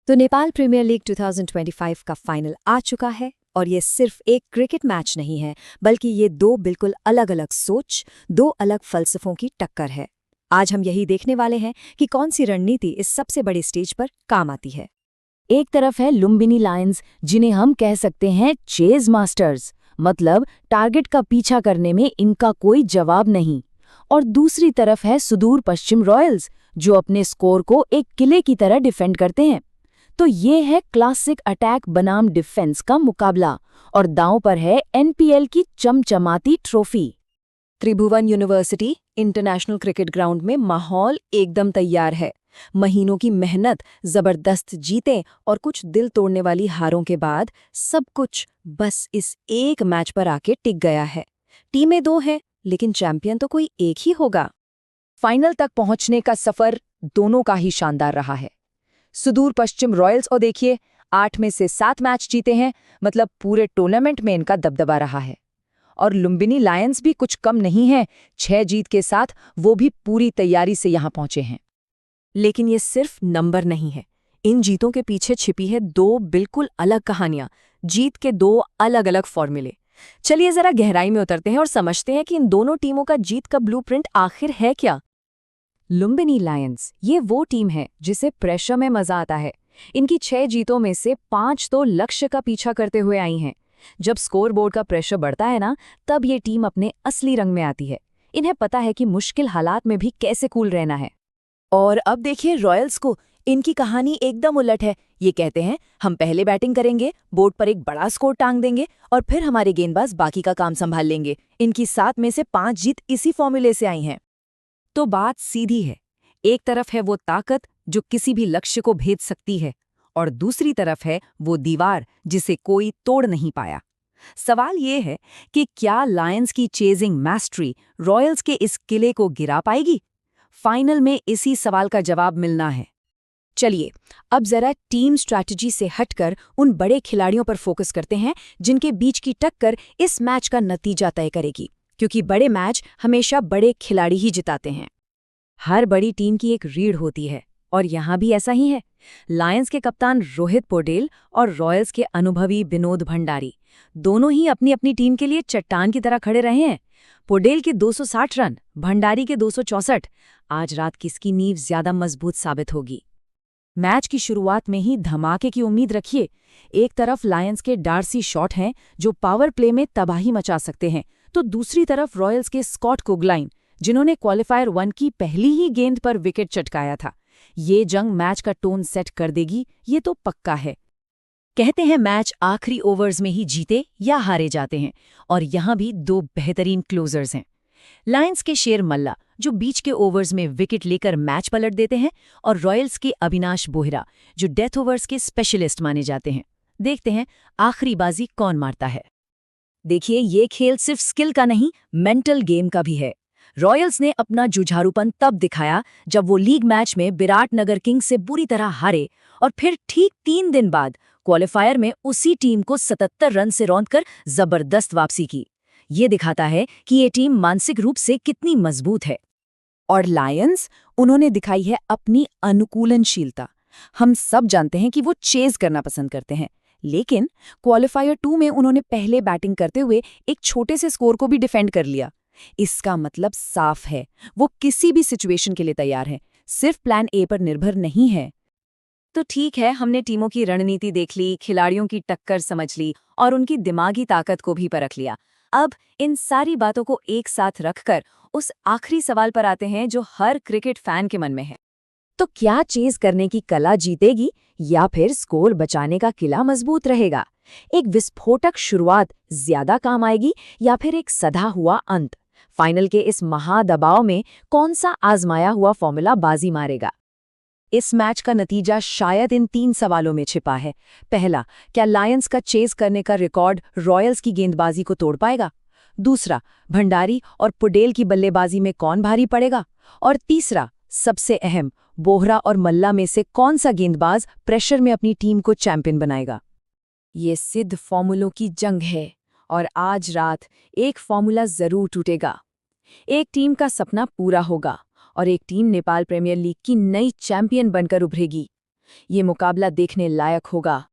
तो Nepal premiere league 2025 का final आ चुका है और ये सिर्फ एक क्रिकेट मैच नहीं है, बल्कि ये दो बिल्कुल अलग अलग सोच, दो अलग फलसफों की टक्कर है। आज हम यही देखने वाले हैं कि कौन सी रणनीति इस सबसे बड़ी स्टेज पर काम आती है। एक तरफ है लुम्बिनी लायंस, जिन्हें हम कह सकते हैं चेज मास्टर्स, मतलब टारगेट का पीछा करने में इनका कोई जवाब नहीं। और दूसरी तरफ है सुदूर पश्चिम रॉयल्स, जो अपने स्कोर को एक किले की तरह डिफेंड करते हैं। तो ये है क्लासिक अटैक बनाम डिफेंस का मुकाबला, और दांव पर है एनपीएल की चमचमाती ट्रॉफी। त्रिभुवन यूनिवर्सिटी इंटरनेशनल क्रिकेट ग्राउंड में माहौल एकदम तैयार है। महीनों की मेहनत, जबरदस्त जीतें और कुछ दिल तोड़ने वाली हारों के बाद सब कुछ बस इस एक मैच पर आके टिक गया है। टीमें दो हैं, लेकिन चैंपियन तो कोई एक ही होगा। फाइनल तक पहुंचने का सफर दोनों का ही शानदार रहा है। सुदूर पश्चिम रॉयल्स और देखिए, 8 में से 7 मैच जीते हैं, मतलब पूरे टूर्नामेंट में इनका दबदबा रहा है। और लुम्बिनी लायंस भी कुछ कम नहीं है, 6 जीत के साथ वो भी पूरी तैयारी से यहां पहुंचे हैं। लेकिन ये सिर्फ नंबर नहीं है, इन जीतों के पीछे छिपी है दो बिल्कुल अलग कहानियां, जीत के दो अलग अलग फॉर्मूले। चलिए जरा गहराई में उतरते हैं और समझते हैं कि इन दोनों टीमों का जीत का ब्लूप्रिंट आखिर है क्या। लुम्बिनी लायंस ये वो टीम है जिसे प्रेशर में मजा आता है। इनकी 6 जीतों में से 5 तो लक्ष्य का पीछा करते हुए आई हैं। जब स्कोर बोर्ड का प्रेशर बढ़ता है ना, तब ये टीम अपने असली रंग में आती है। इन्हें पता है कि मुश्किल हालात में भी कैसे कूल रहना है। और अब देखिए रॉयल्स को, इनकी कहानी एकदम उलट है। ये कहते हैं हम पहले बैटिंग करेंगे, बोर्ड पर एक बड़ा स्कोर टांग देंगे और फिर हमारे गेंदबाज बाकी का काम संभाल लेंगे। इनकी 7 में से 5 जीत इसी फॉर्मूले से आई हैं। तो बात सीधी है, एक तरफ है वो ताकत जो किसी भी लक्ष्य को भेद सकती है, और दूसरी तरफ है वो दीवार जिसे कोई तोड़ नहीं पाया। सवाल ये है कि क्या लायंस की चेजिंग मैस्ट्री रॉयल्स के इस किले को गिरा पाएगी? फाइनल में इसी सवाल का जवाब मिलना है। चलिए अब जरा टीम स्ट्रैटेजी से हटकर उन बड़े खिलाड़ियों पर फोकस करते हैं जिनके बीच की टक्कर इस मैच का नतीजा तय करेगी, क्योंकि बड़े मैच हमेशा बड़े खिलाड़ी ही जिताते हैं। हर बड़ी टीम की एक रीढ़ होती है, और यहाँ भी ऐसा ही है। लायंस के कप्तान रोहित पौडेल और रॉयल्स के अनुभवी विनोद भंडारी दोनों ही अपनी अपनी टीम के लिए चट्टान की तरह खड़े रहे हैं। पौडेल के 260 रन, भंडारी के 264। आज रात किसकी नींव ज्यादा मजबूत साबित होगी? मैच की शुरुआत में ही धमाके की उम्मीद रखिए। एक तरफ लायंस के डार्सी शॉट हैं जो पावर प्ले में तबाही मचा सकते हैं, तो दूसरी तरफ रॉयल्स के स्कॉट कुगलाइन, जिन्होंने क्वालिफायर 1 की पहली ही गेंद पर विकेट चटकाया था। ये जंग मैच का टोन सेट कर देगी, ये तो पक्का है। कहते हैं मैच आखिरी ओवर्स में ही जीते या हारे जाते हैं, और यहाँ भी दो बेहतरीन क्लोजर्स हैं। लायंस के शेर मल्ला, जो बीच के ओवर्स में विकेट लेकर मैच पलट देते हैं, और रॉयल्स के अविनाश बोहरा, जो डेथ ओवर्स के स्पेशलिस्ट माने जाते हैं। देखते हैं आखिरी बाजी कौन मारता है। देखिए, ये खेल सिर्फ स्किल का नहीं, मेंटल गेम का भी है। रॉयल्स ने अपना जुझारूपन तब दिखाया जब वो लीग मैच में विराटनगर किंग्स से बुरी तरह हारे, और फिर ठीक 3 दिन बाद क्वालिफायर में उसी टीम को 77 रन से रौंदकर जबरदस्त वापसी की। ये दिखाता है कि ये टीम मानसिक रूप से कितनी मजबूत है। और लायंस, उन्होंने दिखाई है अपनी अनुकूलनशीलता। हम सब जानते हैं कि वो चेज करना पसंद करते हैं, लेकिन क्वालिफायर 2 में उन्होंने पहले बैटिंग करते हुए एक छोटे से स्कोर को भी डिफेंड कर लिया। इसका मतलब साफ है, वो किसी भी सिचुएशन के लिए तैयार है, सिर्फ प्लान ए पर निर्भर नहीं है। तो ठीक है, हमने टीमों की रणनीति देख ली, खिलाड़ियों की टक्कर समझ ली और उनकी दिमागी ताकत को भी परख लिया। अब इन सारी बातों को एक साथ रखकर उस आखिरी सवाल पर आते हैं जो हर क्रिकेट फैन के मन में है। तो क्या चेज करने की कला जीतेगी, या फिर स्कोर बचाने का किला मजबूत रहेगा? एक विस्फोटक शुरुआत ज्यादा काम आएगी, या फिर एक सधा हुआ अंत? फाइनल के इस महादबाव में कौन सा आजमाया हुआ फॉर्मूला बाजी मारेगा? इस मैच का नतीजा शायद इन 3 सवालों में छिपा है। पहला, क्या लायंस का चेज करने का रिकॉर्ड रॉयल्स की गेंदबाजी को तोड़ पाएगा? दूसरा, भंडारी और पौडेल की बल्लेबाजी में कौन भारी पड़ेगा? और तीसरा, सबसे अहम, बोहरा और मल्ला में से कौन सा गेंदबाज प्रेशर में अपनी टीम को चैंपियन बनाएगा? ये सिद्ध फॉर्मूलों की जंग है और आज रात एक फॉर्मूला जरूर टूटेगा। एक टीम का सपना पूरा होगा और एक टीम नेपाल प्रीमियर लीग की नई चैंपियन बनकर उभरेगी। ये मुकाबला देखने लायक होगा।